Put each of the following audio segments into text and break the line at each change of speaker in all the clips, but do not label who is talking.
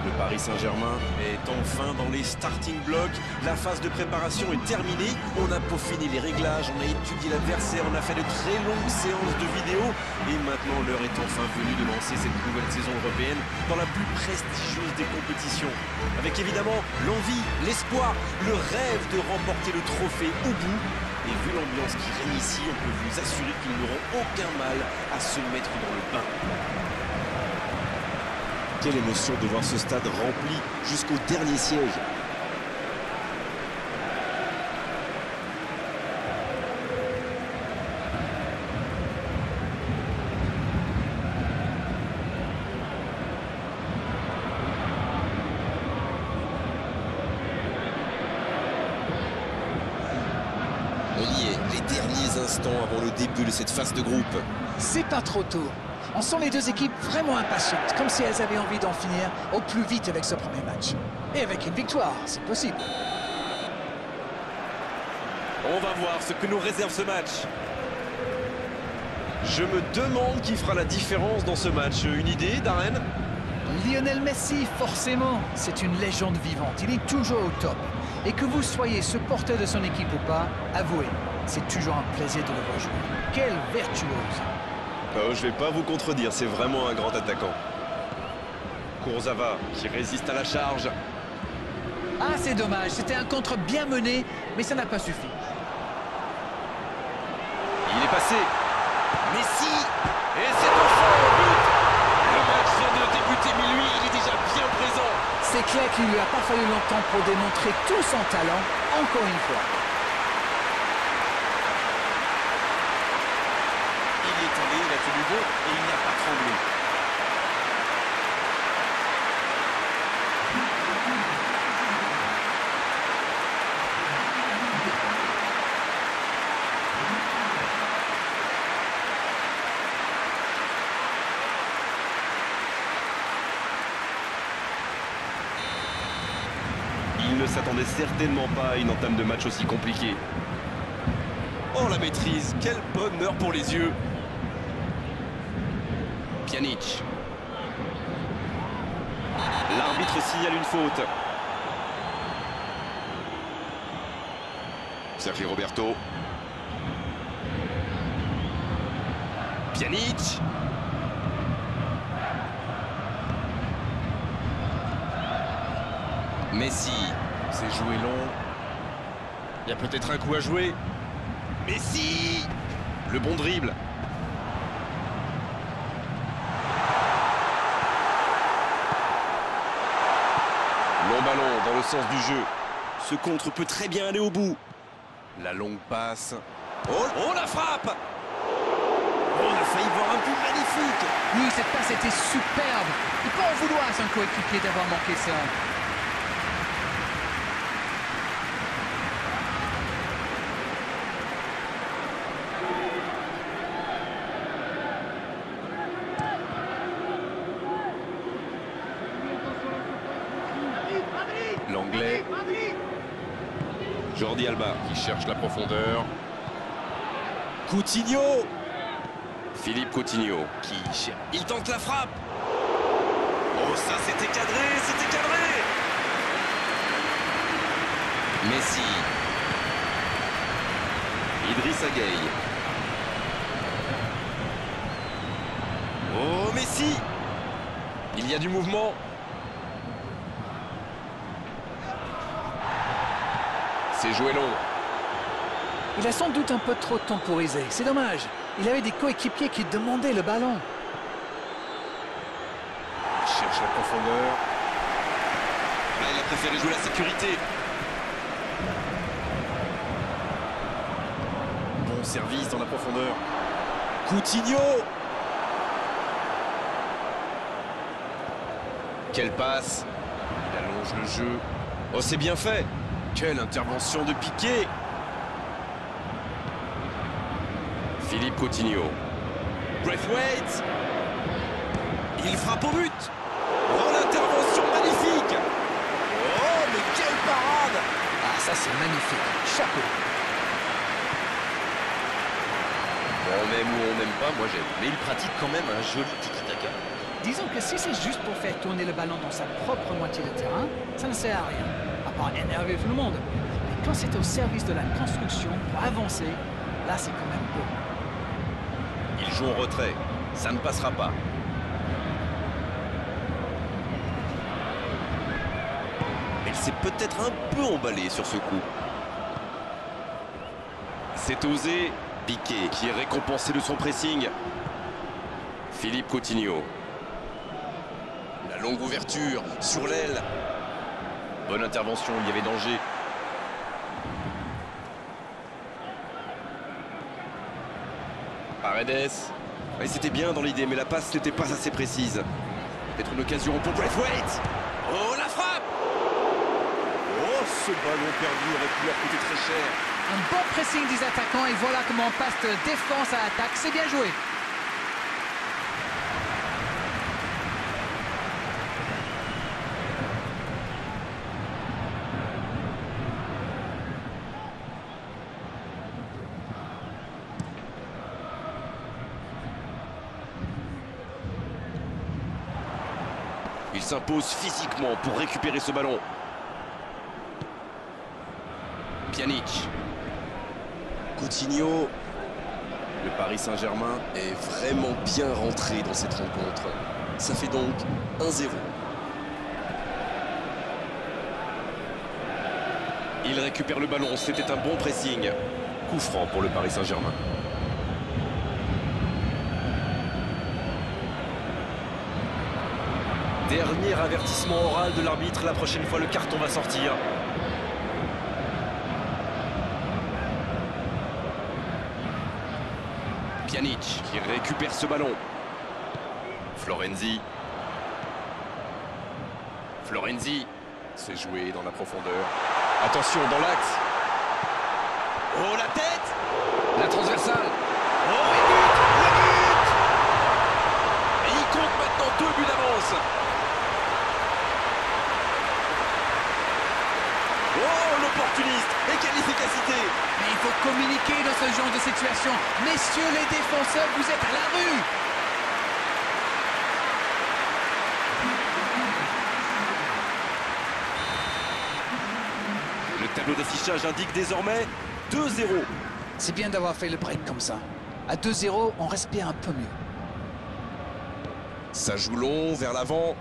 Le Paris Saint-Germain est enfin dans les starting blocks. La phase de préparation est terminée. On a peaufiné les réglages, on a étudié l'adversaire, on a fait de très longues séances de vidéo. Et maintenant, l'heure est enfin venue de lancer cette nouvelle saison européenne dans la plus prestigieuse des compétitions. Avec évidemment l'envie, l'espoir, le rêve de remporter le trophée au bout. Et vu l'ambiance qui règne ici, on peut vous assurer qu'ils n'auront aucun mal à se mettre dans le bain. Quelle émotion de voir ce stade rempli jusqu'au dernier siège. On y est, les derniers instants avant le début de cette phase de groupe.
C'est pas trop tôt. On sent les deux équipes vraiment impatientes, comme si elles avaient envie d'en finir au plus vite avec ce premier match. Et avec une victoire, c'est possible.
On va voir ce que nous réserve ce match. Je me demande qui fera la différence dans ce match. Une idée, Darren?
Lionel Messi, forcément, c'est une légende vivante. Il est toujours au top. Et que vous soyez supporter de son équipe ou pas, avouez, c'est toujours un plaisir de le voir jouer. Quel virtuose!
Oh, je vais pas vous contredire, c'est vraiment un grand attaquant. Kurzawa qui résiste à la charge.
Ah, c'est dommage, c'était un contre bien mené, mais ça n'a pas suffi.
Il est passé. Messi. Et c'est enfin au but. Le match vient de débuter, mais lui, il est déjà bien présent.
C'est clair qu'il lui a pas fallu longtemps pour démontrer tout son talent, encore une fois.
Il est allé, il a tenu bon et il n'a pas tremblé. Il ne s'attendait certainement pas à une entame de match aussi compliquée. Oh la maîtrise, quel bonheur pour les yeux. Pjanic. L'arbitre signale une faute. Sergi Roberto. Pjanic. Messi. C'est joué long. Il y a peut-être un coup à jouer. Messi. Le bon dribble. Long ballon dans le sens du jeu. Ce contre peut très bien aller au bout. La longue passe. Oh la frappe. On a failli voir un but magnifique.
Oui, cette passe était superbe. Il peut en vouloir à son coéquipier d'avoir manqué ça.
L'anglais. Jordi Alba qui cherche la profondeur. Coutinho. Philippe Coutinho qui cherche. Il tente la frappe. Oh ça c'était cadré, c'était cadré. Messi. Idrissa Gueye. Oh Messi. Il y a du mouvement. C'est joué long.
Il a sans doute un peu trop temporisé. C'est dommage. Il avait des coéquipiers qui demandaient le ballon.
Il cherche la profondeur. Là, il a préféré jouer la sécurité. Bon service dans la profondeur. Coutinho. Quelle passe. Il allonge le jeu. Oh, c'est bien fait. Quelle intervention de Piqué. Philippe Coutinho. Braithwaite. Il frappe au but. Oh, l'intervention magnifique. Oh, mais quelle parade.
Ah, ça c'est magnifique. Chapeau.
Bon, on aime ou on n'aime pas, moi j'aime. Mais il pratique quand même un joli tiki-taka.
Disons que si c'est juste pour faire tourner le ballon dans sa propre moitié de terrain, ça ne sert à rien, à part énerver tout le monde. Mais quand c'est au service de la construction pour avancer, là c'est quand même beau.
Il joue en retrait, ça ne passera pas. Elle s'est peut-être un peu emballée sur ce coup. C'est osé. Piqué qui est récompensé de son pressing. Philippe Coutinho. La longue ouverture sur l'aile. Bonne intervention, il y avait danger. Paredes. Et c'était bien dans l'idée, mais la passe n'était pas assez précise. Peut-être une occasion pour Braithwaite. Oh, la frappe! Oh, ce ballon perdu aurait pu leur coûter très cher.
Un bon pressing des attaquants et voilà comment on passe de défense à attaque. C'est bien joué.
Il s'impose physiquement pour récupérer ce ballon. Pjanic. Coutinho. Le Paris Saint-Germain est vraiment bien rentré dans cette rencontre. Ça fait donc 1-0. Il récupère le ballon, c'était un bon pressing. Coup franc pour le Paris Saint-Germain. Dernier avertissement oral de l'arbitre, la prochaine fois le carton va sortir. Pjanic qui récupère ce ballon. Florenzi. Florenzi. C'est joué dans la profondeur. Attention dans l'axe. Oh la tête. La transversale. Oh et but. Le but. Et il compte maintenant 2 buts d'avance. Oh l'opportuniste. Et quelle efficacité.
Mais il faut communiquer dans ce genre de situation. Messieurs les défenseurs, vous êtes à la rue.
Le tableau d'affichage indique désormais 2-0.
C'est bien d'avoir fait le break comme ça. À 2-0, on respire un peu mieux.
Ça joue long vers l'avant.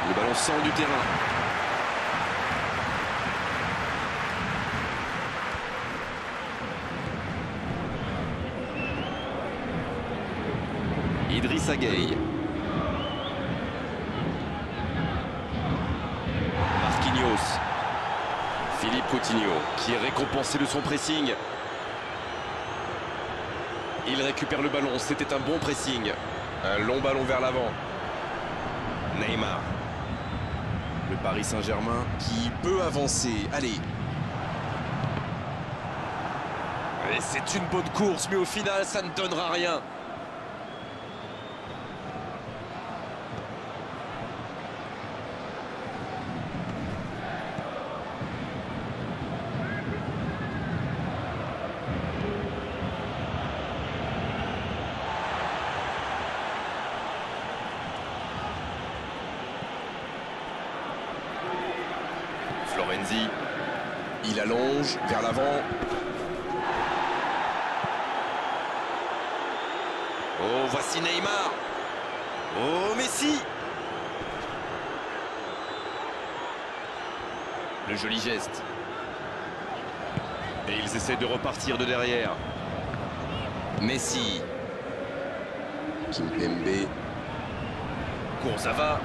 Le ballon sort du terrain. Idrissa Gueye. Marquinhos. Philippe Coutinho qui est récompensé de son pressing. Il récupère le ballon, c'était un bon pressing. Un long ballon vers l'avant. Neymar. Le Paris Saint-Germain qui peut avancer. Allez. Et c'est une bonne course, mais au final, ça ne donnera rien. Florenzi, il allonge vers l'avant. Oh, voici Neymar. Oh, Messi. Le joli geste. Et ils essaient de repartir de derrière. Messi. Kimpembe. Kurzawa.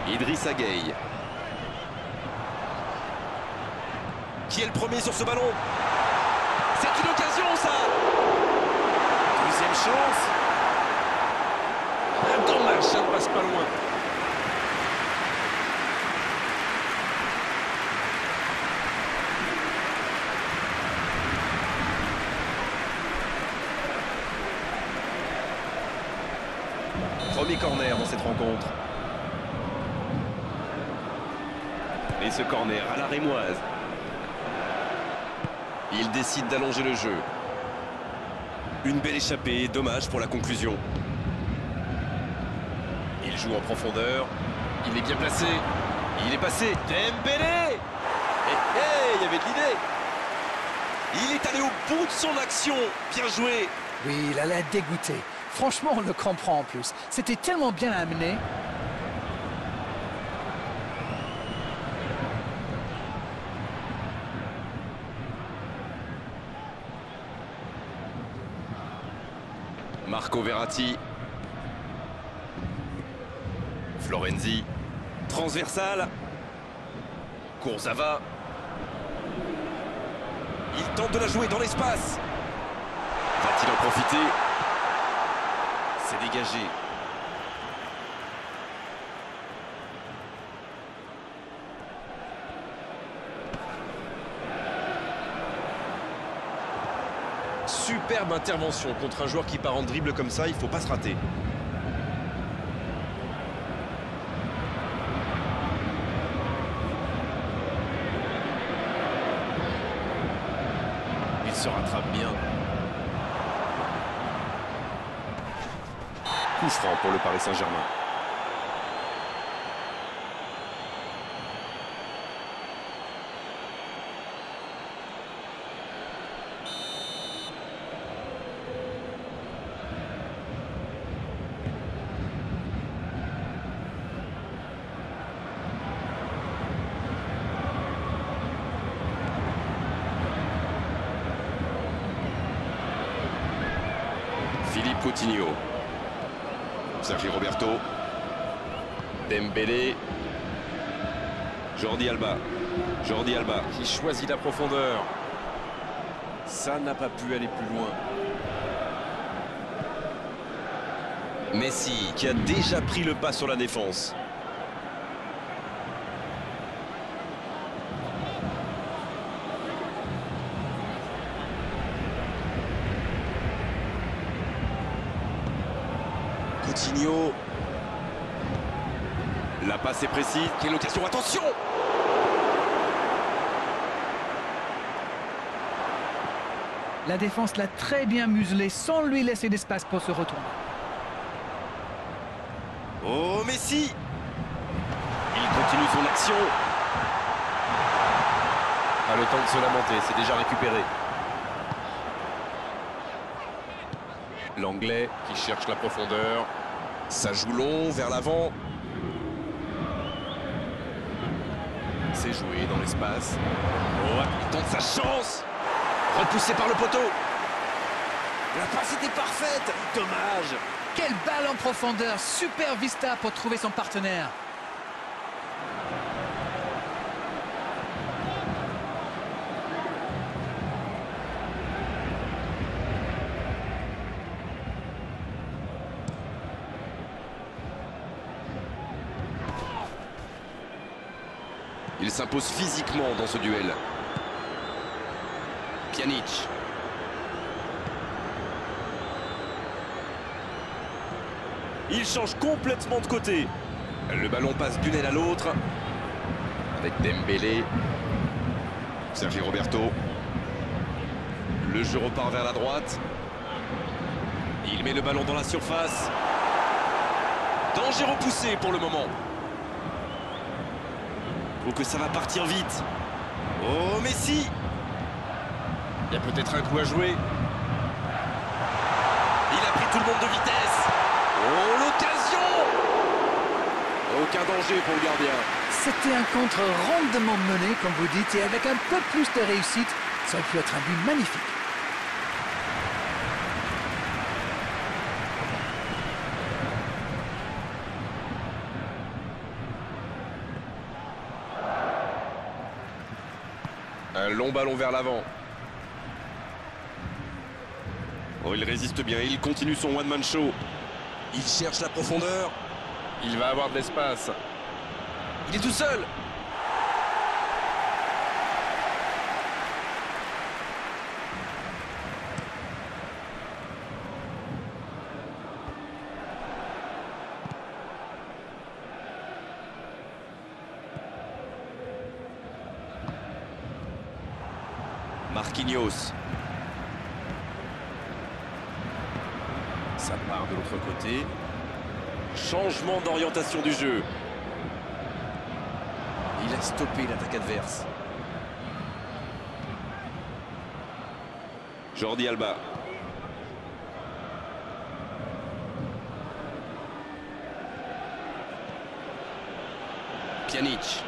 Idrissa Gueye. Qui est le premier sur ce ballon? C'est une occasion, ça. Deuxième chance. Dommage, ça ne passe pas loin. Premier corner dans cette rencontre. Et ce corner à la rémoise. Il décide d'allonger le jeu. Une belle échappée, dommage pour la conclusion. Il joue en profondeur. Il est bien placé. Il est passé. Dembélé! Il y avait de l'idée. Il est allé au bout de son action. Bien joué.
Oui, il a l'air dégoûté. Franchement, on le comprend en plus. C'était tellement bien amené.
Marco Verratti. Florenzi. Transversal. Kurzawa. Il tente de la jouer dans l'espace. Va-t-il en profiter? C'est dégagé. Superbe intervention contre un joueur qui part en dribble comme ça, il ne faut pas se rater. Il se rattrape bien. Coup franc pour le Paris Saint-Germain. Philippe Coutinho. Sergi Roberto. Dembélé. Jordi Alba. Jordi Alba qui choisit la profondeur. Ça n'a pas pu aller plus loin. Messi qui a déjà pris le pas sur la défense. Coutinho. La passe est précise. Quelle occasion, attention!
La défense l'a très bien muselé sans lui laisser d'espace pour se retourner.
Oh, Messi! Il continue son action. Pas le temps de se lamenter, c'est déjà récupéré. L'Anglais qui cherche la profondeur. Ça joue long, vers l'avant. C'est joué dans l'espace. Oh, il tente sa chance. Repoussé par le poteau. La passe était parfaite. Dommage.
Quelle balle en profondeur. Super vista pour trouver son partenaire.
Il s'impose physiquement dans ce duel. Pjanic. Il change complètement de côté. Le ballon passe d'une aile à l'autre. Avec Dembélé. Sergi Roberto. Le jeu repart vers la droite. Il met le ballon dans la surface. Danger repoussé pour le moment. Oh, que ça va partir vite. Oh, Messi. Il y a peut-être un coup à jouer. Il a pris tout le monde de vitesse. Oh, l'occasion. Aucun danger pour le gardien.
C'était un contre rondement mené, comme vous dites, et avec un peu plus de réussite, ça aurait pu être un but magnifique.
Un long ballon vers l'avant. Oh, il résiste bien, il continue son one-man show. Il cherche la profondeur. Il va avoir de l'espace. Il est tout seul. Ça part de l'autre côté. Changement d'orientation du jeu. Il a stoppé l'attaque adverse. Jordi Alba. Pjanic.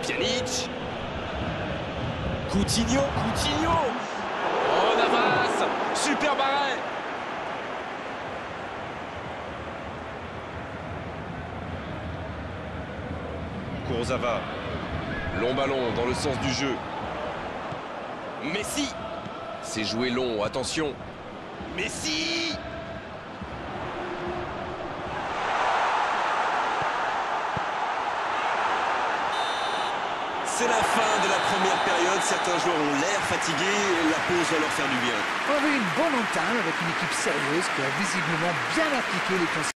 Pjanic. Coutinho. Coutinho. Oh, Navas. Super arrêt. Kurzawa. Long ballon dans le sens du jeu. Messi. C'est joué long, attention. Messi. C'est la fin de la première période. Certains joueurs ont l'air fatigués. La pause va leur faire du bien.
On a vu une bonne entame avec une équipe sérieuse qui a visiblement bien appliqué les consignes.